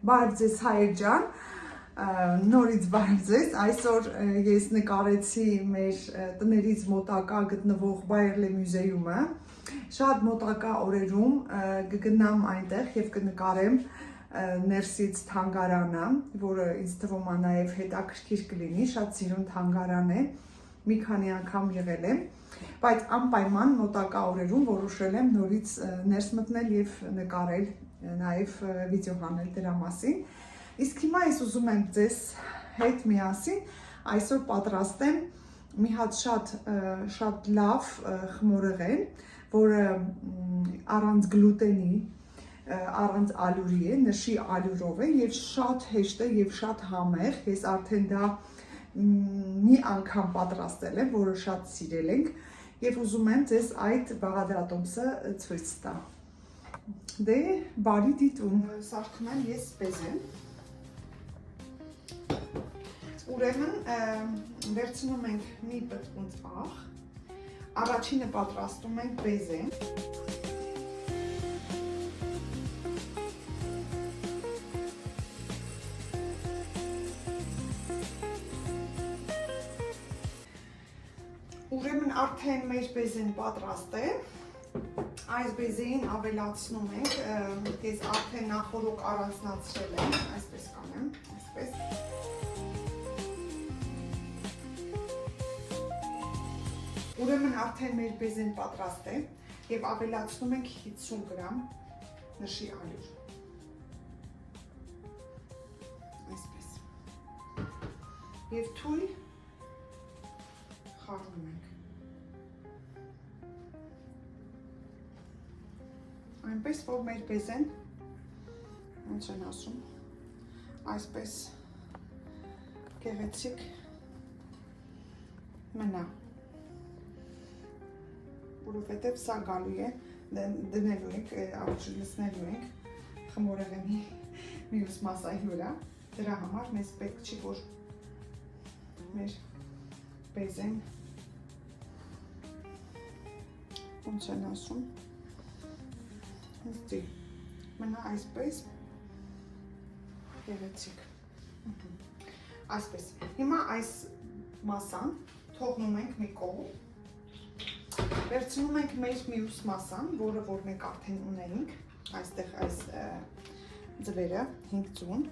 Բարև ձեզ հայեր ջան, նորից բարև ձեզ, այսօր ես նկարեցի մեր տներից մոտակա գտնվող Բայերլե մյուզեյումը, շատ մոտակա օրերում կգնամ այնտեղ և կնկարեմ ներսից թանգարանը, որը ինձ թվում է նաև հետաքրքիր կլինի, շատ սիրուն թանգարան է, մի քանի անգամ եղել եմ, բայց անպայման մոտակա օրերում որոշել եմ նորից ներս մտնել և նկարել, նաև վիդեո հանել դրա մասին, իսկ հիմա ես ուզում եմ ձեզ հետ միասին այսօր պատրաստեմ մի հատ շատ լավ խմորեղեն, որը առանց գլուտենի, առանց ալյուրի է, նշի ալյուրով է և շատ հեշտ է և շատ համեղ, ես արդեն դա մի անգամ պատրաստել եմ, որը շատ սիրել ենք և ուզում եմ ձեզ այդ բաղադրատոմսը ցույց տամ։ Դե բարի դիտում, սարքում եմ ես բեզեն, ուրեմն վերցնում ենք մի պտկունց աղ, առաջինը պատրաստում ենք բեզեն, ուրեմն արդեն մեր բեզեն պատրաստ է, այս բեզեին ավելացնում ենք, ես արդեն նախորոք առանձնացրել եմ, այսպես կանեմ, այսպես։ Ուրեմն արդեն մեր բեզեն պատրաստ է և ավելացնում ենք 50 գրամ նշի ալյուր, այսպես, և թույլ խառնում ենք։ Այնպես, որ մեր բեզեն, ոնց են ասում, այսպես գեղեցիկ մնա, որովհետև սա գալու է, դնելու ենք, լցնելու ենք խմորեղենի մյուս մասայի վրա, դրա համար մեզ պետք չի, որ մեր բեզեն, ոնց են ասում, մնա այսպես գեղեցիկ, այսպես, հիմա այս մասան թողնում ենք մի կողմ, վերցնում ենք մեր մյուս մասան, որը որ մենք արդեն ունենք, այստեղ այս ձվերը 5 ձուն,